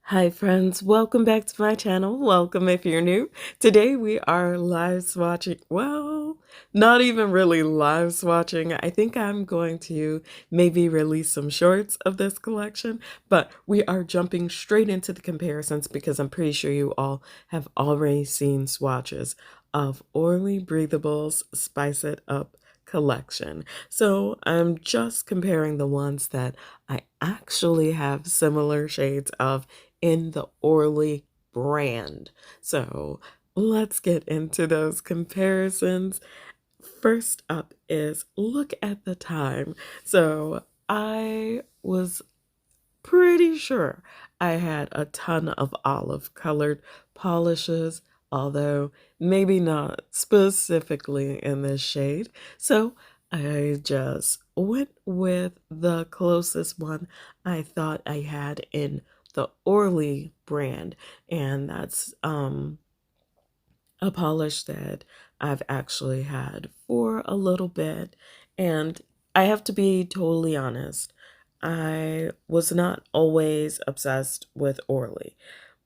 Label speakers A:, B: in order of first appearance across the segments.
A: Hi friends, welcome back to my channel. Welcome if you're new. Today we are live swatching, well, not even really live swatching. I think I'm going to maybe release some shorts of this collection, but we are jumping straight into the comparisons because I'm pretty sure you all have already seen swatches of Orly Breathable's Spice It Up collection. So I'm just comparing the ones that I actually have similar shades of in the Orly brand. So let's get into those comparisons. First up is look at the time. So I was pretty sure I had a ton of olive colored polishes, although maybe not specifically in this shade. So I just went with the closest one I thought I had in the Orly brand, and that's a polish that I've actually had for a little bit. And I have to be totally honest, I was not always obsessed with Orly,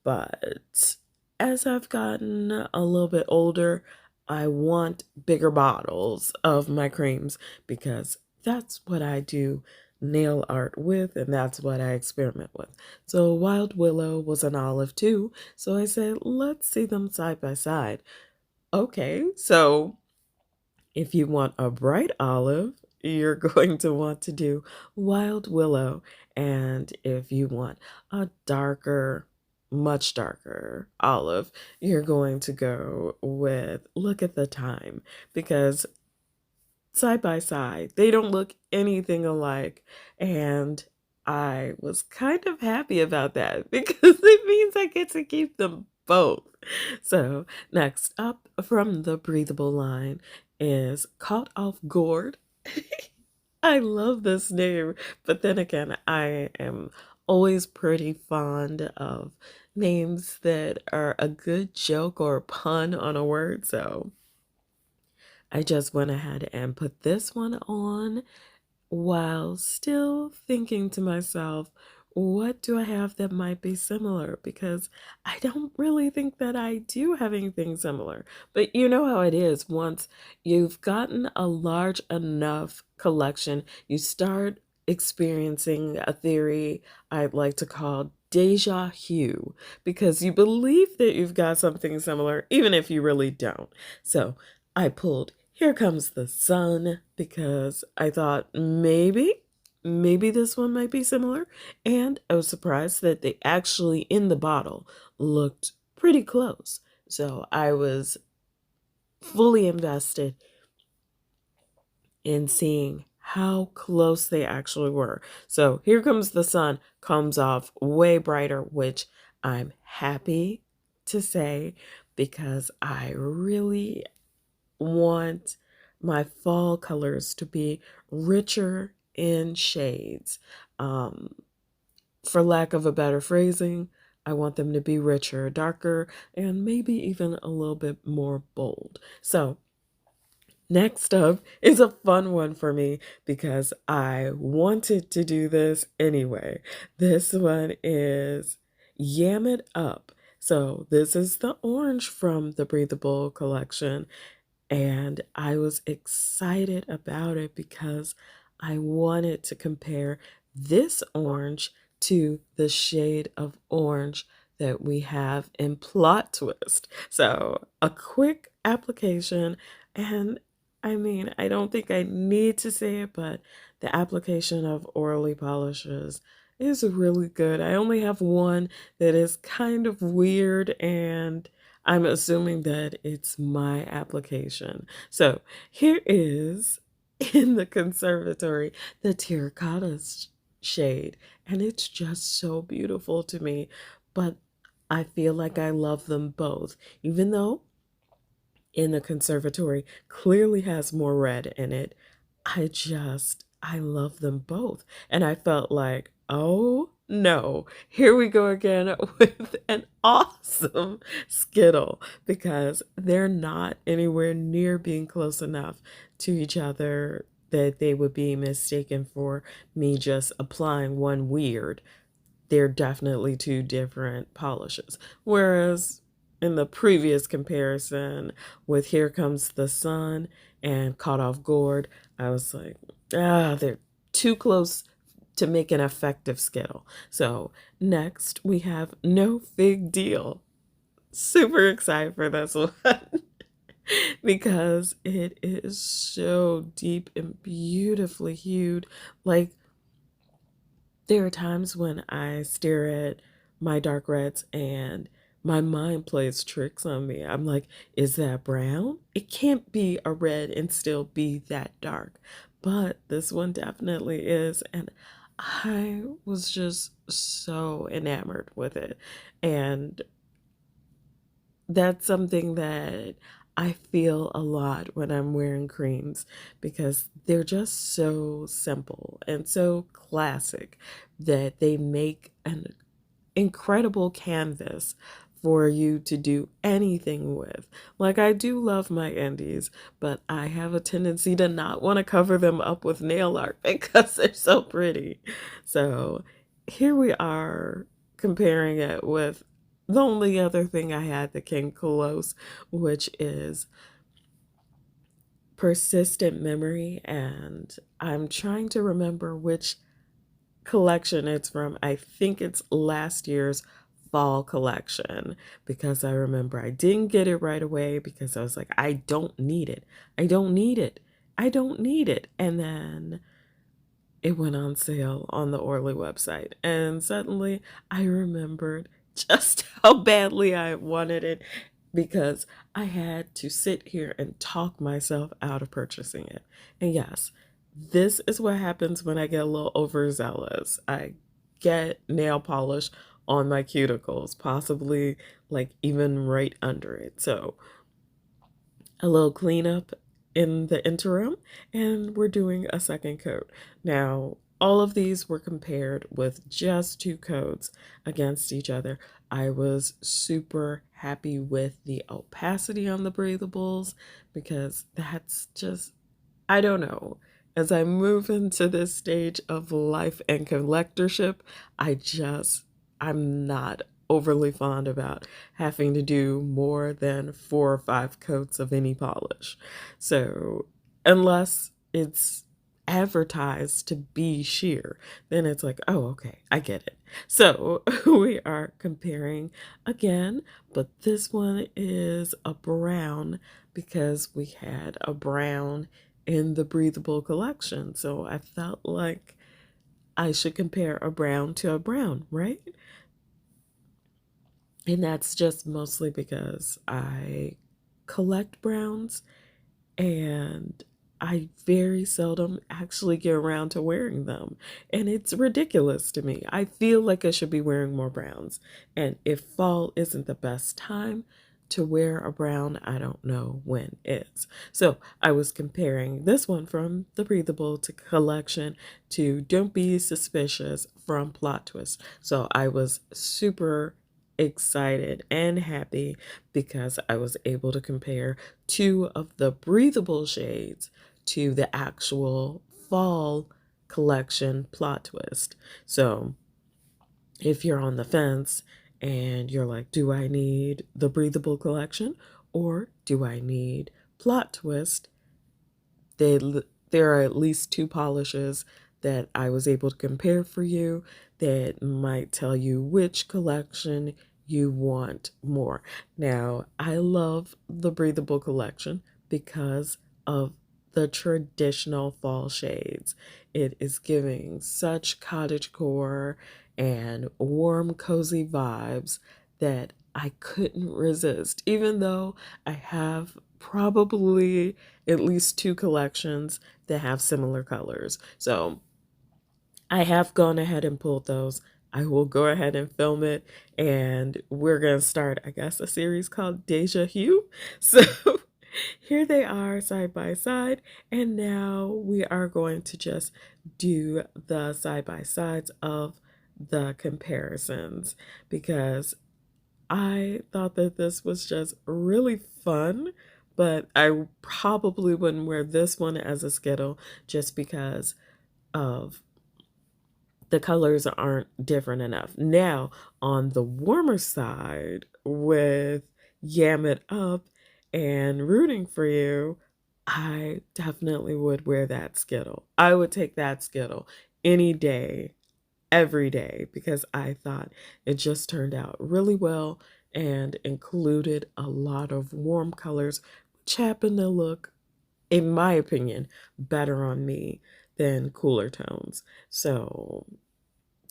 A: but as I've gotten a little bit older, I want bigger bottles of my creams because that's what I do nail art with, and that's what I experiment with. So Wild Willow was an olive too, so I said, let's see them side by side. Okay, so if you want a bright olive, you're going to want to do Wild Willow. And if you want a darker, much darker olive, you're going to go with Look at the Time, because side by side, they don't look anything alike. And I was kind of happy about that because it means I get to keep them both. So, next up from the Breathable line is Caught Off Guard. I love this name, but then again, I am always pretty fond of names that are a good joke or a pun on a word. So, I just went ahead and put this one on while still thinking to myself, what do I have that might be similar? Because I don't really think that I do have anything similar. But you know how it is. Once you've gotten a large enough collection, you start experiencing a theory I'd like to call Deja Hue, because you believe that you've got something similar, even if you really don't. So I pulled Here Comes the Sun because I thought maybe this one might be similar. And I was surprised that they actually in the bottle looked pretty close. So I was fully invested in seeing how close they actually were. So Here Comes the Sun comes off way brighter, which I'm happy to say because I really want my fall colors to be richer in shades. Um, for lack of a better phrasing, I want them to be richer, darker, and maybe even a little bit more bold. So next up is a fun one for me because I wanted to do this anyway. This one is Yam It Up. So this is the orange from the Breathable collection, and I was excited about it because I wanted to compare this orange to the shade of orange that we have in Plot Twist. So, a quick application, and I mean, I don't think I need to say it, but the application of Orly polishes is really good. I only have one that is kind of weird, and I'm assuming that it's my application. So here is in the conservatory the terracotta shade, and it's just so beautiful to me. But I feel like I love them both, even though in the conservatory clearly has more red in it. I love them both. And I felt like, oh no, here we go again with an awesome Skittle because they're not anywhere near being close enough to each other that they would be mistaken for me just applying one weird. they're definitely two different polishes. Whereas in the previous comparison with Here Comes the Sun and Caught Off Guard, I was like, they're too close to make an effective Skittle. So next we have No Fig Deal. Super excited for this one because it is so deep and beautifully hued. Like, there are times when I stare at my dark reds and my mind plays tricks on me. I'm like, is that brown? It can't be a red and still be that dark. But this one definitely is. And I was just so enamored with it. And that's something that I feel a lot when I'm wearing creams because they're just so simple and so classic that they make an incredible canvas for you to do anything with. Like, I do love my indies, but I have a tendency to not want to cover them up with nail art because they're so pretty. So here we are comparing it with the only other thing I had that came close, which is Persistent Memory. And I'm trying to remember which collection it's from. I think it's last year's fall collection because I remember I didn't get it right away because I was like, I don't need it. I don't need it. I don't need it. And then it went on sale on the Orly website. And suddenly I remembered just how badly I wanted it because I had to sit here and talk myself out of purchasing it. And yes, this is what happens when I get a little overzealous. I get nail polish on my cuticles, possibly like even right under it. So a little cleanup in the interim, and we're doing a second coat. Now, all of these were compared with just two coats against each other. I was super happy with the opacity on the breathables because that's just, I don't know. As I move into this stage of life and collectorship, I'm not overly fond about having to do more than 4 or 5 coats of any polish. So, unless it's advertised to be sheer, then it's like, oh, okay, I get it. So, we are comparing again, but this one is a brown because we had a brown in the breathable collection. So I felt like I should compare a brown to a brown, right? And that's just mostly because I collect browns and I very seldom actually get around to wearing them. And it's ridiculous to me. I feel like I should be wearing more browns. And if fall isn't the best time to wear a brown, I don't know when is. So I was comparing this one from the Breathable to Collection to Don't Be Suspicious from Plot Twist. So I was super excited and happy because I was able to compare two of the breathable shades to the actual fall collection Plot Twist. So if you're on the fence and you're like, do I need the breathable collection or do I need Plot Twist? They, there are at least two polishes that I was able to compare for you that might tell you which collection you want more. Now, I love the breathable collection because of the traditional fall shades. It is giving such cottagecore and warm, cozy vibes that I couldn't resist, even though I have probably at least two collections that have similar colors. So I have gone ahead and pulled those. I will go ahead and film it, and we're going to start, I guess, a series called Deja Hue. So here they are side by side, and now we are going to just do the side by sides of the comparisons because I thought that this was just really fun, but I probably wouldn't wear this one as a Skittle just because of the colors aren't different enough. Now, on the warmer side, with Yam It Up and Rooting for You, I definitely would wear that Skittle. I would take that Skittle any day, every day, because I thought it just turned out really well and included a lot of warm colors, which happen to look, in my opinion, better on me than cooler tones. So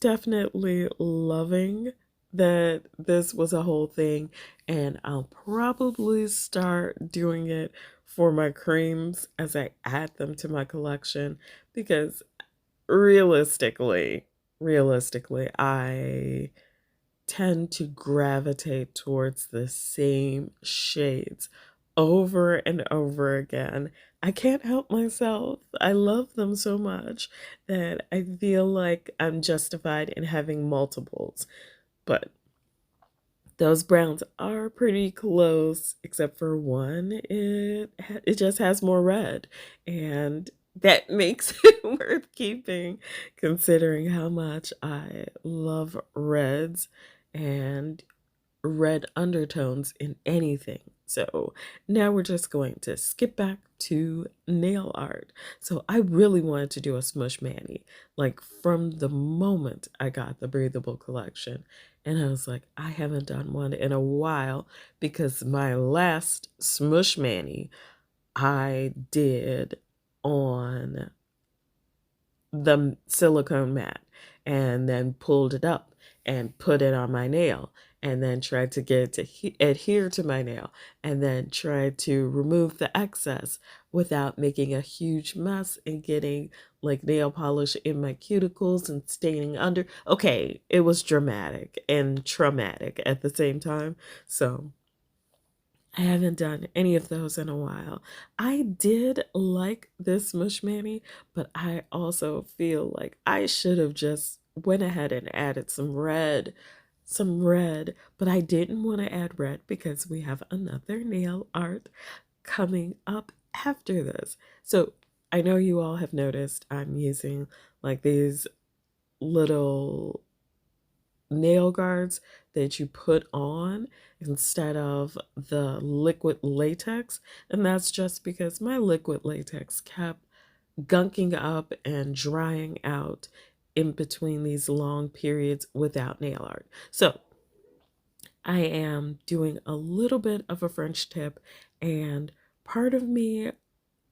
A: definitely loving that this was a whole thing, and I'll probably start doing it for my creams as I add them to my collection, because realistically I tend to gravitate towards the same shades over and over again. I can't help myself. I love them so much that I feel like I'm justified in having multiples. But those browns are pretty close, except for one. It just has more red, and that makes it worth keeping, considering how much I love reds and red undertones in anything. So now we're just going to skip back to nail art. So I really wanted to do a Smush Mani, like from the moment I got the Breathable collection. And I was like, I haven't done one in a while, because my last Smush Mani I did on the silicone mat and then pulled it up and put it on my nail, and then tried to get it to adhere to my nail, and then tried to remove the excess without making a huge mess and getting like nail polish in my cuticles and staining under. Okay, it was dramatic and traumatic at the same time. So I haven't done any of those in a while. I did like this Mush Mani, but I also feel like I should have just went ahead and added some red, but I didn't want to add red because we have another nail art coming up after this. So I know you all have noticed I'm using like these little nail guards that you put on instead of the liquid latex. And that's just because my liquid latex kept gunking up and drying out in between these long periods without nail art. So I am doing a little bit of a French tip, and part of me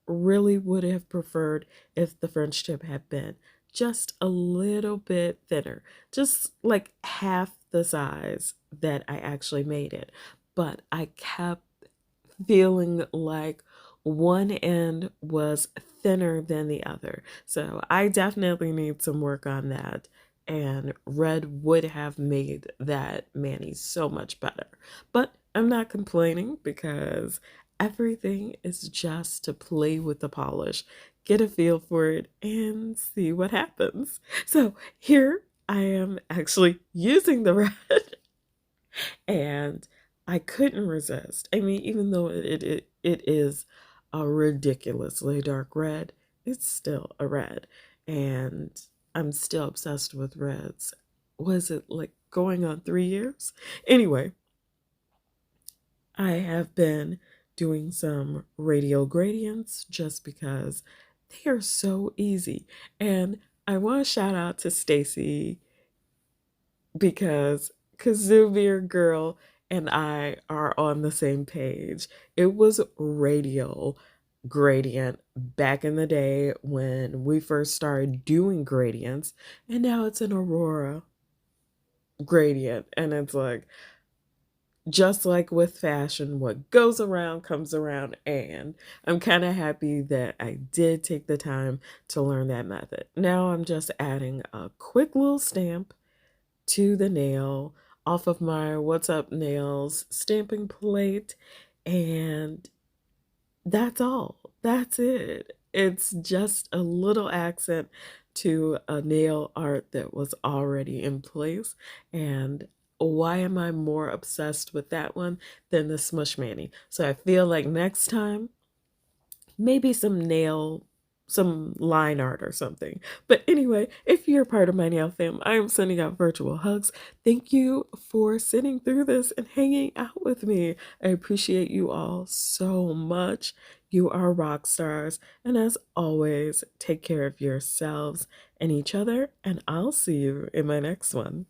A: really would have preferred if the French tip had been just a little bit thinner, just like half the size that I actually made it. But I kept feeling like one end was thinner than the other. So I definitely need some work on that. And red would have made that mani so much better. But I'm not complaining, because everything is just to play with the polish, get a feel for it, and see what happens. So here I am actually using the red, and I couldn't resist. I mean, even though it is a ridiculously dark red, it's still a red, and I'm still obsessed with reds. Was it like going on 3 years? Anyway, I have been doing some radial gradients just because they are so easy. And I want to shout out to Stacy, because Kazoobier Girl and I are on the same page. It was radial gradient back in the day when we first started doing gradients, and now it's an Aurora gradient. And it's like, just like with fashion, what goes around comes around, and I'm kind of happy that I did take the time to learn that method. Now I'm just adding a quick little stamp to the nail off of my What's Up Nails stamping plate, and that's all. That's it. It's just a little accent to a nail art that was already in place. And why am I more obsessed with that one than the Smush Mani? So I feel like next time, maybe some nail some line art or something. But anyway, if you're part of my nail fam, I am sending out virtual hugs. Thank you for sitting through this and hanging out with me. I appreciate you all so much. You are rock stars. And as always, take care of yourselves and each other, and I'll see you in my next one.